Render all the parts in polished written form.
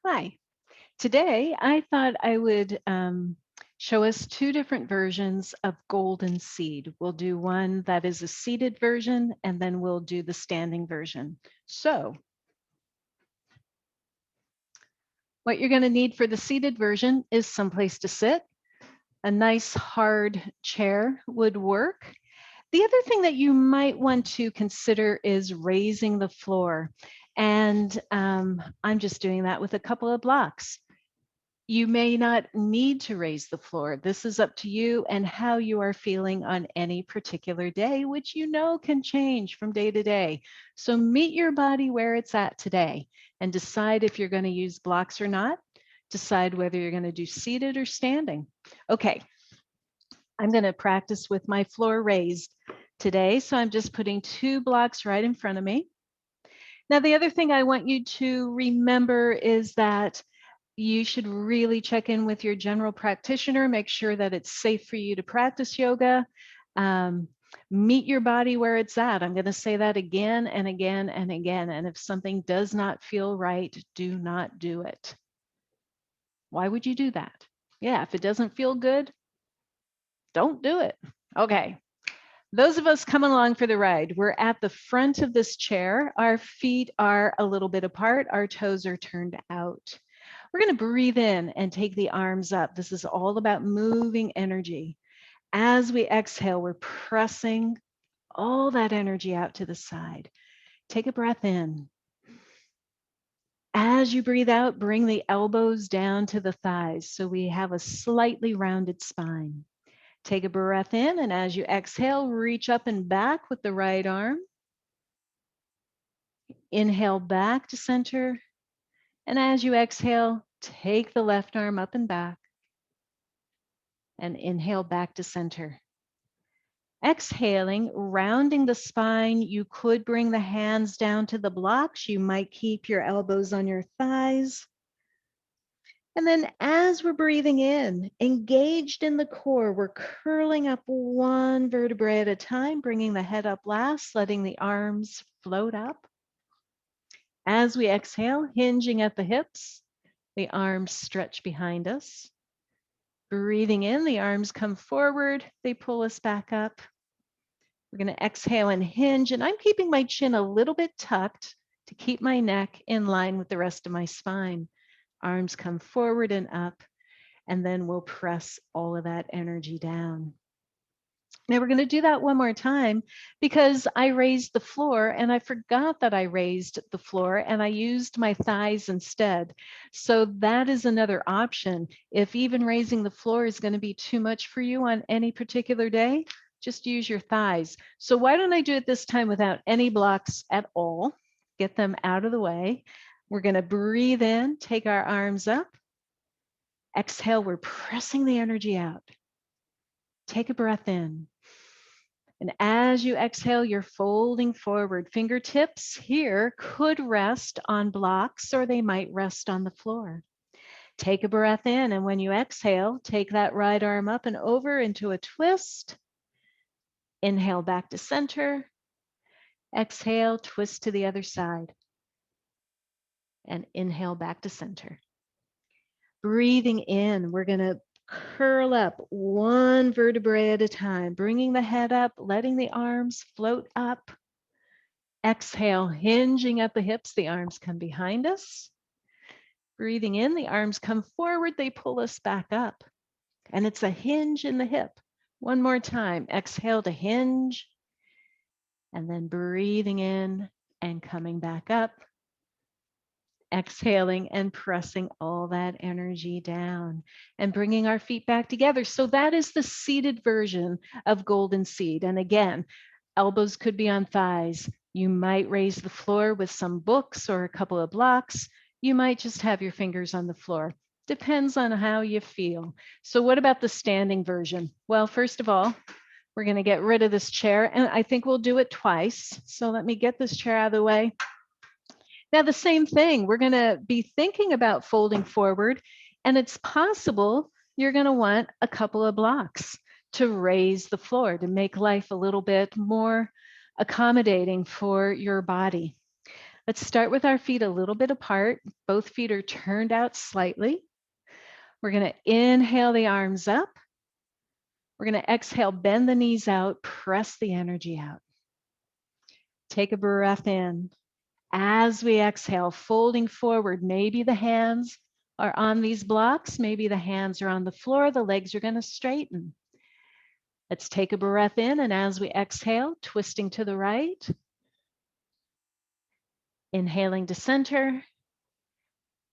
Hi. Today, I thought I would show us two different versions of golden seed. We'll do one that is a seated version, and then we'll do the standing version. So, what you're going to need for the seated version is someplace to sit. A nice hard chair would work. The other thing that you might want to consider is raising the floor. And I'm just doing that with a couple of blocks. You may not need to raise the floor. This is up to you and how you are feeling on any particular day, which you know can change from day to day. So meet your body where it's at today and decide if you're going to use blocks or not. Decide whether you're going to do seated or standing. Okay, I'm going to practice with my floor raised today. So I'm just putting two blocks right in front of me. Now, the other thing I want you to remember is that you should really check in with your general practitioner, make sure that it's safe for you to practice yoga. Meet your body where it's at. I'm going to say that again and again and again. And if something does not feel right, do not do it. Why would you do that? Yeah, if it doesn't feel good, don't do it. Okay. Those of us coming along for the ride, we're at the front of this chair. Our feet are a little bit apart. Our toes are turned out. We're going to breathe in and take the arms up. This is all about moving energy. As we exhale, we're pressing all that energy out to the side. Take a breath in. As you breathe out, bring the elbows down to the thighs so we have a slightly rounded spine. Take a breath in, and as you exhale, reach up and back with the right arm. Inhale back to center. And as you exhale, take the left arm up and back. And inhale back to center. Exhaling, rounding the spine, you could bring the hands down to the blocks. You might keep your elbows on your thighs. And then as we're breathing in, engaged in the core, we're curling up one vertebrae at a time, bringing the head up last, letting the arms float up. As we exhale, hinging at the hips, the arms stretch behind us. Breathing in, the arms come forward, they pull us back up. We're going to exhale and hinge, and I'm keeping my chin a little bit tucked to keep my neck in line with the rest of my spine. Arms come forward and up, and then we'll press all of that energy down. Now we're going to do that one more time because I raised the floor and I forgot that I raised the floor and I used my thighs instead. So that is another option. If even raising the floor is going to be too much for you on any particular day, just use your thighs. So why don't I do it this time without any blocks at all? Get them out of the way. We're going to breathe in, take our arms up. Exhale, we're pressing the energy out. Take a breath in. And as you exhale, you're folding forward. Fingertips here could rest on blocks or they might rest on the floor. Take a breath in, and when you exhale, take that right arm up and over into a twist. Inhale back to center. Exhale, twist to the other side. And inhale back to center. Breathing in, we're going to curl up one vertebrae at a time, bringing the head up, letting the arms float up. Exhale, hinging at the hips, the arms come behind us. Breathing in, the arms come forward, they pull us back up. And it's a hinge in the hip. One more time, exhale to hinge. And then breathing in and coming back up. Exhaling and pressing all that energy down and bringing our feet back together. So that is the seated version of golden seed. And again, elbows could be on thighs. You might raise the floor with some books or a couple of blocks. You might just have your fingers on the floor. Depends on how you feel. So what about the standing version? Well, first of all, we're going to get rid of this chair, and I think we'll do it twice. So let me get this chair out of the way. Now, the same thing, we're going to be thinking about folding forward, and it's possible you're going to want a couple of blocks to raise the floor to make life a little bit more accommodating for your body. Let's start with our feet a little bit apart. Both feet are turned out slightly. We're going to inhale the arms up. We're going to exhale, bend the knees out, press the energy out. Take a breath in. As we exhale, folding forward, maybe the hands are on these blocks, maybe the hands are on the floor, the legs are going to straighten. Let's take a breath in, and as we exhale, twisting to the right, inhaling to center,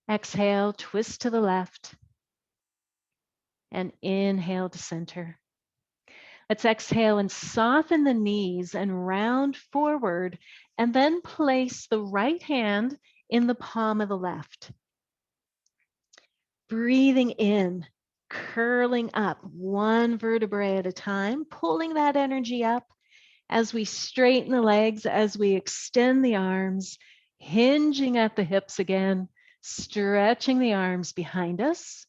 exhale, twist to the left, and inhale to center. Let's exhale and soften the knees and round forward, and then place the right hand in the palm of the left. Breathing in, curling up one vertebrae at a time, pulling that energy up as we straighten the legs, as we extend the arms, hinging at the hips again, stretching the arms behind us.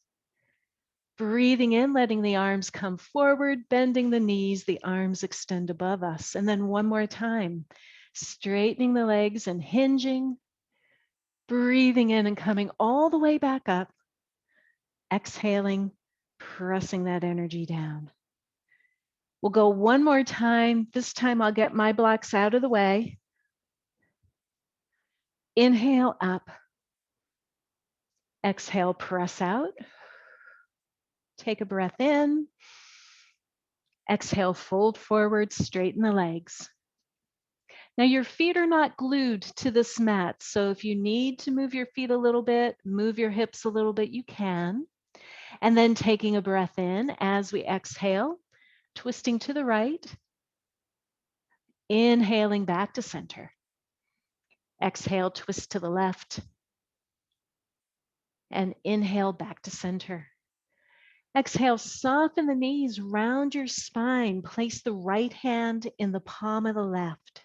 Breathing in, letting the arms come forward, bending the knees, the arms extend above us. And then one more time, straightening the legs and hinging, breathing in and coming all the way back up, exhaling, pressing that energy down. We'll go one more time. This time I'll get my blocks out of the way. Inhale up. Exhale, press out. Take a breath in. Exhale, fold forward, straighten the legs. Now your feet are not glued to this mat, so if you need to move your feet a little bit, move your hips a little bit, you can. And then taking a breath in as we exhale, twisting to the right, inhaling back to center. Exhale, twist to the left, and inhale back to center. Exhale, soften the knees, round your spine, place the right hand in the palm of the left.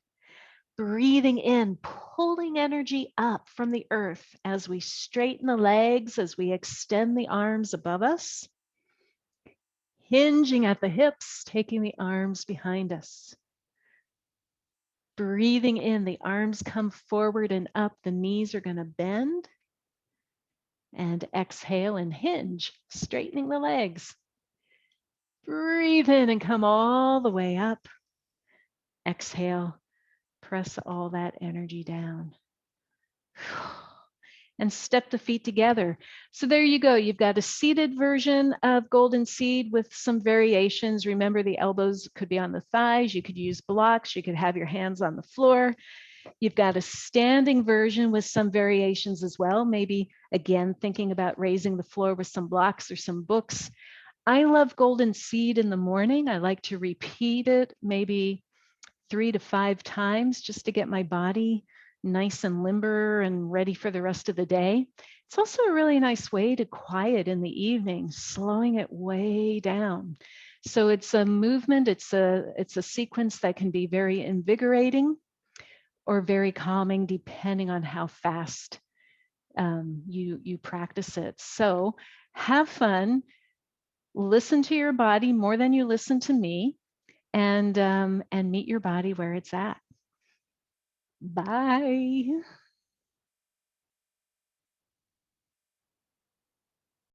Breathing in, pulling energy up from the earth as we straighten the legs, as we extend the arms above us. Hinging at the hips, taking the arms behind us. Breathing in, the arms come forward and up, the knees are going to bend. And exhale and hinge, straightening the legs. Breathe in and come all the way up. Exhale, press all that energy down. And step the feet together. So there you go. You've got a seated version of Golden Seed with some variations. Remember, the elbows could be on the thighs. You could use blocks. You could have your hands on the floor. You've got a standing version with some variations as well. Maybe, again, thinking about raising the floor with some blocks or some books. I love Golden Seed in the morning. I like to repeat it maybe 3 to 5 times just to get my body nice and limber and ready for the rest of the day. It's also a really nice way to quiet in the evening, slowing it way down. So it's a movement, it's a sequence that can be very invigorating or very calming depending on how fast you practice it. So have fun, listen to your body more than you listen to me, and meet your body where it's at. Bye.